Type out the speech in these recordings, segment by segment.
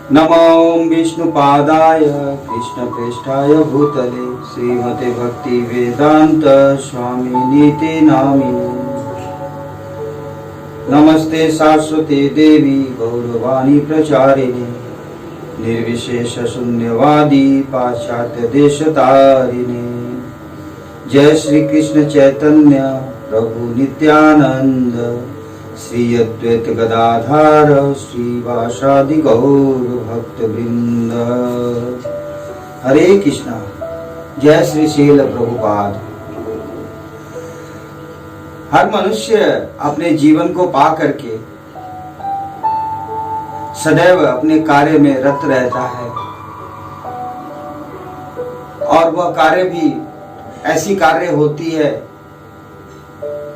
नमो विष्णुपादाय कृष्णप्रेष्ठाय भूतले श्रीमते भक्ति वेदांत स्वामिनीति नामिने। नमस्ते सरस्वती देवी गौरवाणी प्रचारिणे निर्विशेष शून्यवादी पाश्चात्य देश तारिणे। जय श्री कृष्ण चैतन्य प्रभु नित्यानंद श्री अद्वैत गदाधर श्रीवासादि गौर भक्त वृंद। हरे कृष्णा। जय श्री शील प्रभुपाद। हर मनुष्य अपने जीवन को पा करके सदैव अपने कार्य में रत रहता है और वह कार्य भी ऐसी कार्य होती है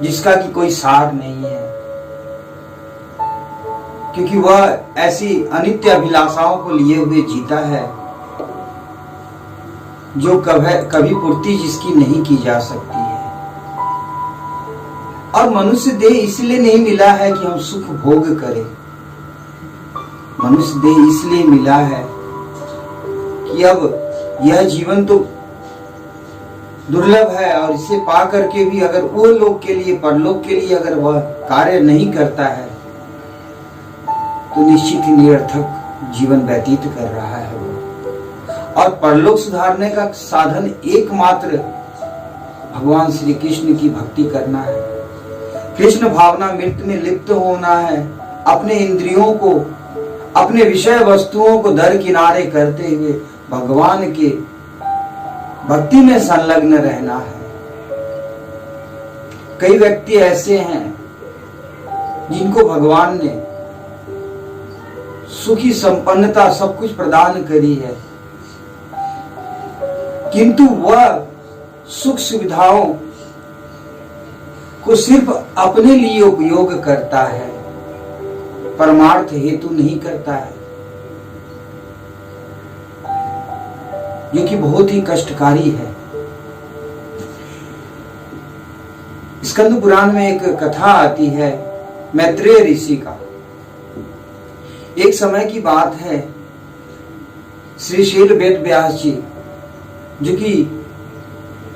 जिसका कि कोई सार नहीं है, क्योंकि वह ऐसी अनित्य अभिलाषाओं को लिए हुए जीता है जो कभी पूर्ति जिसकी नहीं की जा सकती है। और मनुष्य देह इसलिए नहीं मिला है कि हम सुख भोग करें। मनुष्य देह इसलिए मिला है कि अब यह जीवन तो दुर्लभ है और इसे पा करके भी अगर वो लोग के लिए, परलोक के लिए अगर वह कार्य नहीं करता है तो निश्चित ही निरर्थक जीवन व्यतीत कर रहा है वो। और परलोक सुधारने का साधन एकमात्र भगवान श्री कृष्ण की भक्ति करना है, कृष्ण भावना मृत में लिप्त होना है, अपने इंद्रियों को, अपने विषय वस्तुओं को दर किनारे करते हुए भगवान के भक्ति में संलग्न रहना है। कई व्यक्ति ऐसे हैं जिनको भगवान ने सुखी संपन्नता सब कुछ प्रदान करी है, किंतु वह सुख सुविधाओं को सिर्फ अपने लिए उपयोग करता है, परमार्थ हेतु नहीं करता है, जो कि बहुत ही कष्टकारी है। स्कंद पुराण में एक कथा आती है मैत्रेय ऋषि का। एक समय की बात है, श्री शील वेद व्यास जी, जो कि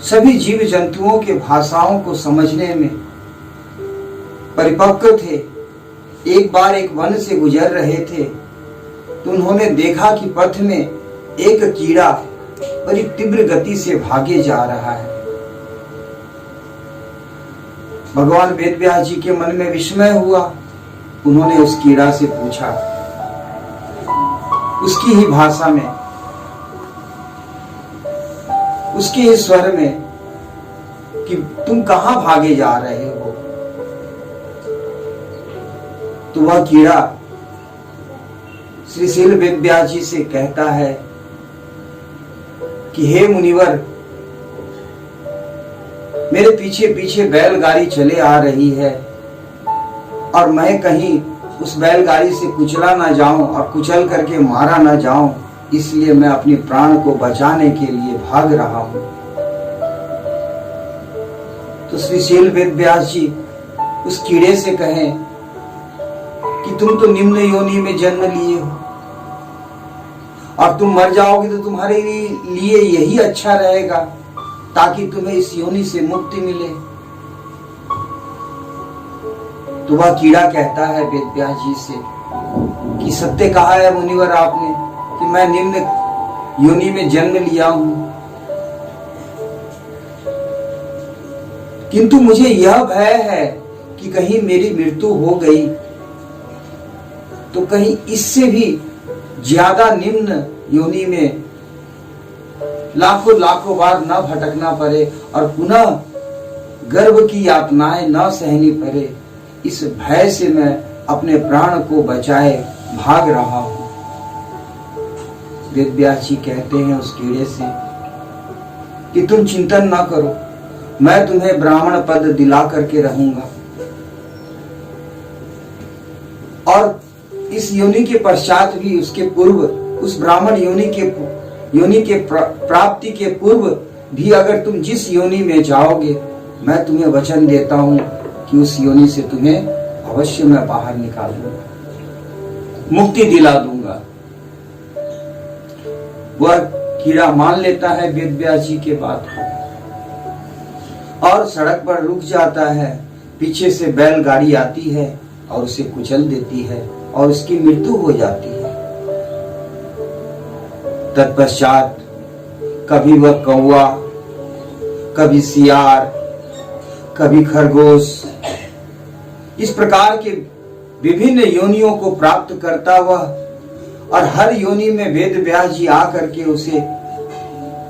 सभी जीव जंतुओं के भाषाओं को समझने में परिपक्व थे, एक बार एक वन से गुजर रहे थे तो उन्होंने देखा कि पथ में एक कीड़ा बड़ी तीव्र गति से भागे जा रहा है। भगवान वेद व्यास जी के मन में विस्मय हुआ। उन्होंने उस कीड़ा से पूछा, उसकी ही भाषा में, उसके ही स्वर में, कि तुम कहां भागे जा रहे हो। तो वह कीड़ा श्री शील वेद व्यास जी से कहता है कि हे मुनिवर, मेरे पीछे पीछे बैलगाड़ी चले आ रही है और मैं कहीं उस बैलगाड़ी से कुचला ना जाऊं और कुचल करके मारा ना जाऊं, इसलिए मैं अपने प्राण को बचाने के लिए भाग रहा हूं। तो श्री शील वेद व्यास जी उस कीड़े से कहें कि तुम तो निम्न योनि में जन्म लिए हो और तुम मर जाओगे तो तुम्हारे लिए यही अच्छा रहेगा ताकि तुम्हें इस योनि से मुक्ति मिले। तो वह कीड़ा कहता है वेद व्यास जी से कि सत्य कहा है मुनिवर आपने कि मैं निम्न योनि में जन्म लिया हूं, किंतु मुझे यह भय है कि कहीं मेरी मृत्यु हो गई तो कहीं इससे भी ज्यादा निम्न योनि में लाखों लाखों बार न भटकना पड़े और पुनः गर्भ की यातनाएं न सहनी पड़े। इस भय से मैं अपने प्राण को बचाए भाग रहा हूं। वेद व्यास जी कहते हैं उस कीड़े से कि तुम चिंतन ना करो, मैं तुम्हें ब्राह्मण पद दिला करके रहूंगा और इस योनि के पश्चात भी, उसके पूर्व, उस ब्राह्मण योनि के प्राप्ति के पूर्व भी अगर तुम जिस योनि में जाओगे, मैं तुम्हें वचन देता हूं कि उस योनि से तुम्हें अवश्य मैं बाहर निकालूंगा, मुक्ति दिला दूंगा। वह कीड़ा मान लेता है वेद व्यास जी के बात को और सड़क पर रुक जाता है। पीछे से बैलगाड़ी आती है और उसे कुचल देती है और उसकी मृत्यु हो जाती है। तत्पश्चात कभी वह कौवा, कभी सियार, कभी खरगोश, इस प्रकार के विभिन्न योनियों को प्राप्त करता हुआ और हर योनि में वेद व्यास जी आकर के उसे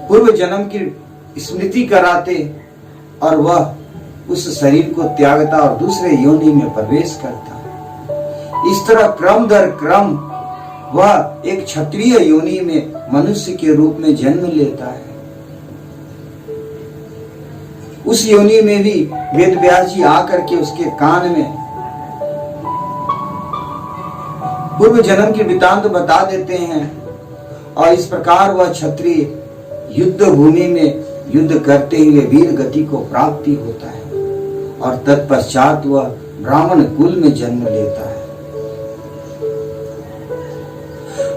पूर्व जन्म की स्मृति कराते और वह उस शरीर को त्यागता और दूसरे योनि में प्रवेश करता। इस तरह क्रम दर क्रम वह एक क्षत्रिय योनि में मनुष्य के रूप में जन्म लेता है। उस योनि में भी वेद व्यास जी आकर के उसके कान में पूर्व जन्म के वृतांत बता देते हैं और इस प्रकार वह क्षत्रिय युद्ध भूमि में युद्ध करते हुए वीर गति को प्राप्ति होता है और तत्पश्चात वह ब्राह्मण कुल में जन्म लेता है।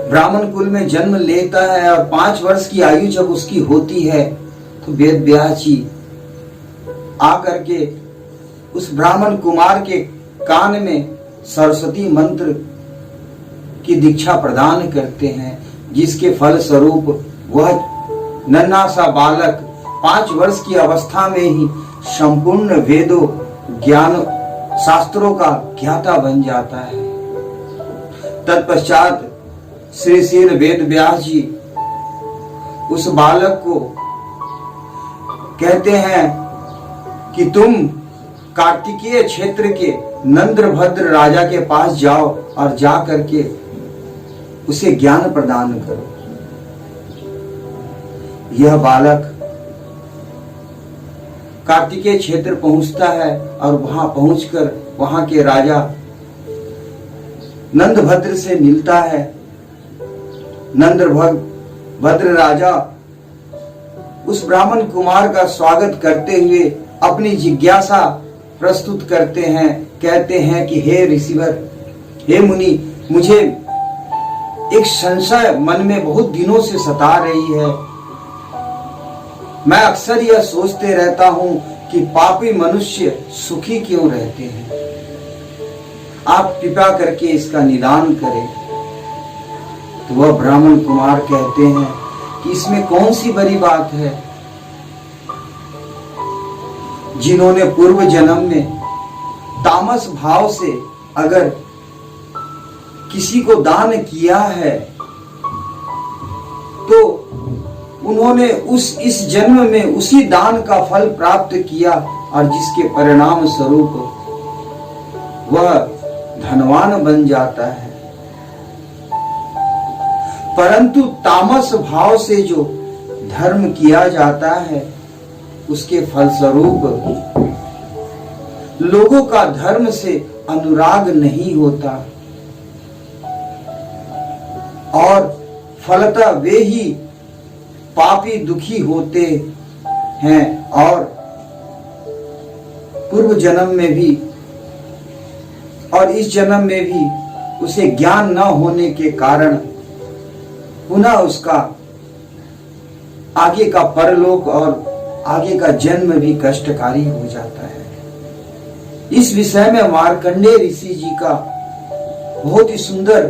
ब्राह्मण कुल में जन्म लेता है और 5 वर्ष की आयु जब उसकी होती है तो वेद व्यास जी आकर के उस ब्राह्मण कुमार के कान में सरस्वती मंत्र की दीक्षा प्रदान करते हैं, जिसके फल स्वरूप वह नन्हा सा बालक 5 वर्ष की अवस्था में ही संपूर्ण वेदों ज्ञान शास्त्रों का ज्ञाता बन जाता है। तत्पश्चात श्री श्री वेद व्यास जी उस बालक को कहते हैं कि तुम कार्तिकीय क्षेत्र के नंद्रभद्र राजा के पास जाओ और जा करके उसे ज्ञान प्रदान करो। यह बालक कार्तिकेय क्षेत्र पहुंचता है और वहां पहुंचकर वहां के राजा नंदभद्र से मिलता है। नंदभद्र राजा उस ब्राह्मण कुमार का स्वागत करते हुए अपनी जिज्ञासा प्रस्तुत करते हैं। कहते हैं कि हे ऋषिवर, हे मुनि, मुझे एक संशय मन में बहुत दिनों से सता रही है। मैं अक्सर यह सोचते रहता हूं कि पापी मनुष्य सुखी क्यों रहते हैं। आप कृपा करके इसका निदान करें। तो वह ब्राह्मण कुमार कहते हैं कि इसमें कौन सी बड़ी बात है। जिन्होंने पूर्व जन्म में तामस भाव से अगर किसी को दान किया है तो उन्होंने इस जन्म में उसी दान का फल प्राप्त किया और जिसके परिणाम स्वरूप वह धनवान बन जाता है। परंतु तामस भाव से जो धर्म किया जाता है उसके फलस्वरूप लोगों का धर्म से अनुराग नहीं होता और फलतः वे ही पापी दुखी होते हैं और पूर्व जन्म में भी और इस जन्म में भी उसे ज्ञान न होने के कारण पुनः उसका आगे का परलोक और आगे का जन्म भी कष्टकारी हो जाता है। इस विषय में मार्कंडेय ऋषि जी का बहुत ही सुंदर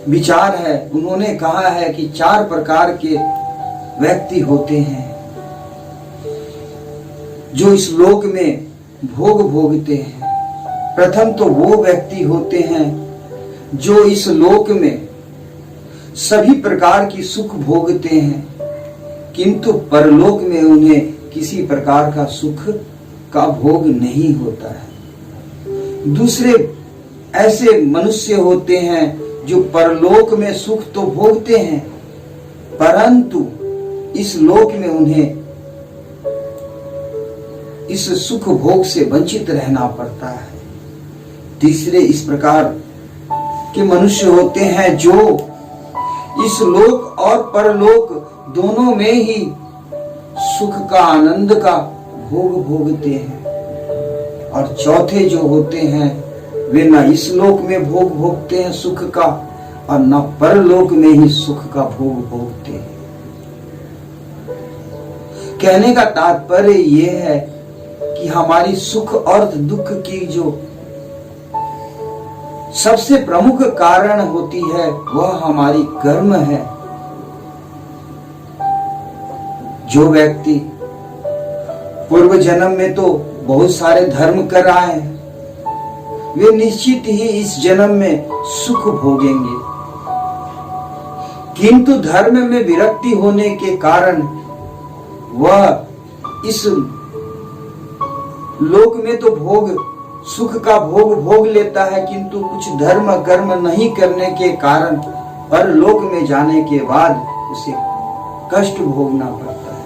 विचार है। उन्होंने कहा है कि 4 प्रकार के व्यक्ति होते हैं जो इस लोक में भोग भोगते हैं। प्रथम तो वो व्यक्ति होते हैं जो इस लोक में सभी प्रकार की सुख भोगते हैं किंतु परलोक में उन्हें किसी प्रकार का सुख का भोग नहीं होता है। दूसरे ऐसे मनुष्य होते हैं जो परलोक में सुख तो भोगते हैं परंतु इस लोक में उन्हें इस सुख भोग से वंचित रहना पड़ता है। तीसरे इस प्रकार के मनुष्य होते हैं जो इस लोक और परलोक दोनों में ही सुख का आनंद का भोग भोगते हैं। और चौथे जो होते हैं वे न इस लोक में भोग भोगते हैं सुख का और न परलोक में ही सुख का भोग भोगते हैं। कहने का तात्पर्य यह है कि हमारी सुख और दुख की जो सबसे प्रमुख कारण होती है वह हमारी कर्म है। जो व्यक्ति पूर्व जन्म में तो बहुत सारे धर्म कर रहा है, वे निश्चित ही इस जन्म में सुख भोगेंगे, किंतु धर्म में विरक्ति होने के कारण वह इस लोक में तो सुख का भोग लेता है, किंतु कुछ धर्म कर्म नहीं करने के कारण परलोक में जाने के बाद उसे कष्ट भोगना पड़ता है।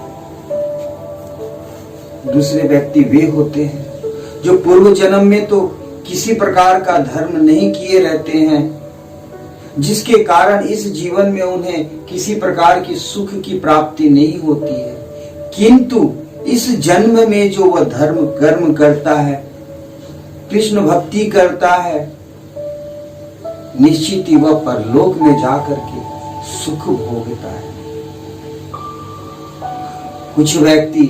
दूसरे व्यक्ति वे होते हैं जो पूर्व जन्म में तो किसी प्रकार का धर्म नहीं किए रहते हैं, जिसके कारण इस जीवन में उन्हें किसी प्रकार की सुख की प्राप्ति नहीं होती है, किंतु इस जन्म में जो वह धर्म कर्म करता है, कृष्ण भक्ति करता है, निश्चित ही वह परलोक में जाकर के सुख भोगता है। कुछ व्यक्ति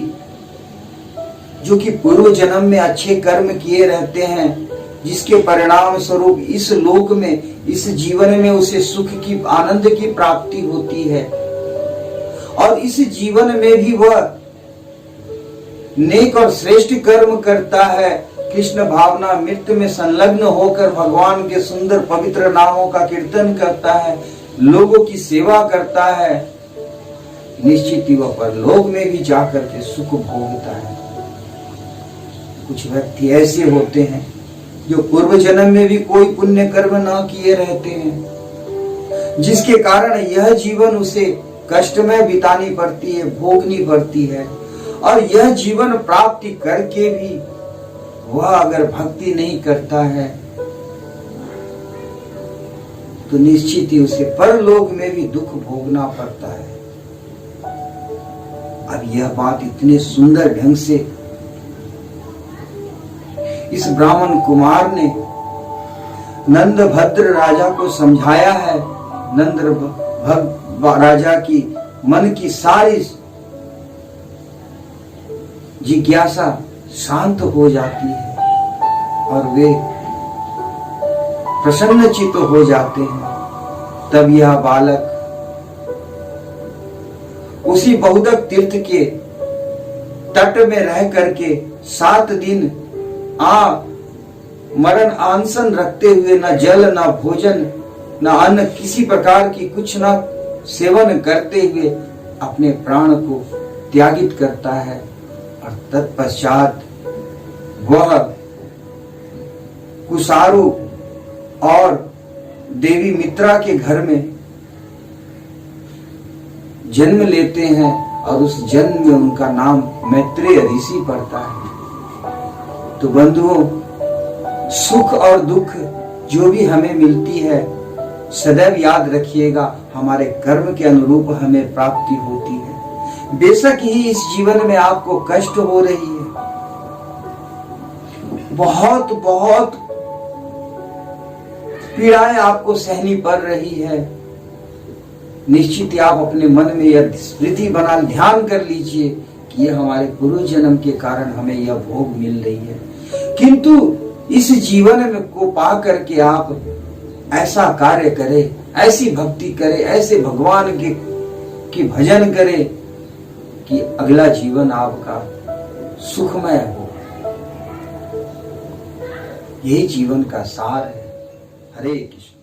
जो कि पूर्व जन्म में अच्छे कर्म किए रहते हैं, जिसके परिणाम स्वरूप इस लोक में इस जीवन में उसे सुख की आनंद की प्राप्ति होती है, और इस जीवन में भी वह नेक और श्रेष्ठ कर्म करता है, कृष्ण भावना मृत्यु में संलग्न होकर भगवान के सुंदर पवित्र नामों का कीर्तन करता है, लोगों की सेवा करता है, निश्चित ही वह परलोक में भी जाकर के सुख भोगता है। कुछ व्यक्ति ऐसे होते हैं जो पूर्व जन्म में भी कोई पुण्य कर्म न किए रहते हैं, जिसके कारण यह जीवन उसे कष्टमय बितानी पड़ती है, भोगनी पड़ती है, और यह जीवन प्राप्ति करके भी वह अगर भक्ति नहीं करता है तो निश्चित ही उसे परलोक में भी दुख भोगना पड़ता है। अब यह बात इतने सुंदर ढंग से इस ब्राह्मण कुमार ने नंद भद्र राजा को समझाया है। नंद राजा की मन की सारी जिज्ञासा शांत हो जाती है और वे प्रसन्नचित्त हो जाते हैं। तब यह बालक उसी बहुदक तीर्थ के तट में रह करके 7 दिन मरण अनशन रखते हुए न जल न भोजन न अन्न किसी प्रकार की कुछ न सेवन करते हुए अपने प्राण को त्यागित करता है, और तत्पश्चात वह कुसारु और देवी मित्रा के घर में जन्म लेते हैं, और उस जन्म में उनका नाम मैत्रेय ऋषि पड़ता है। तो बंधुओं, सुख और दुख जो भी हमें मिलती है, सदैव याद रखिएगा हमारे कर्म के अनुरूप हमें प्राप्ति होती है। बेशक ही इस जीवन में आपको कष्ट हो रही है, बहुत बहुत पीड़ाएं आपको सहनी पड़ रही है, निश्चित ही आप अपने मन में यह स्मृति बना ध्यान कर लीजिए कि यह हमारे पूर्व जन्म के कारण हमें यह भोग मिल रही है, किंतु इस जीवन में को पा करके आप ऐसा कार्य करें, ऐसी भक्ति करें, ऐसे भगवान के भजन करें कि अगला जीवन आपका सुखमय हो। यही जीवन का सार है। हरे कृष्ण।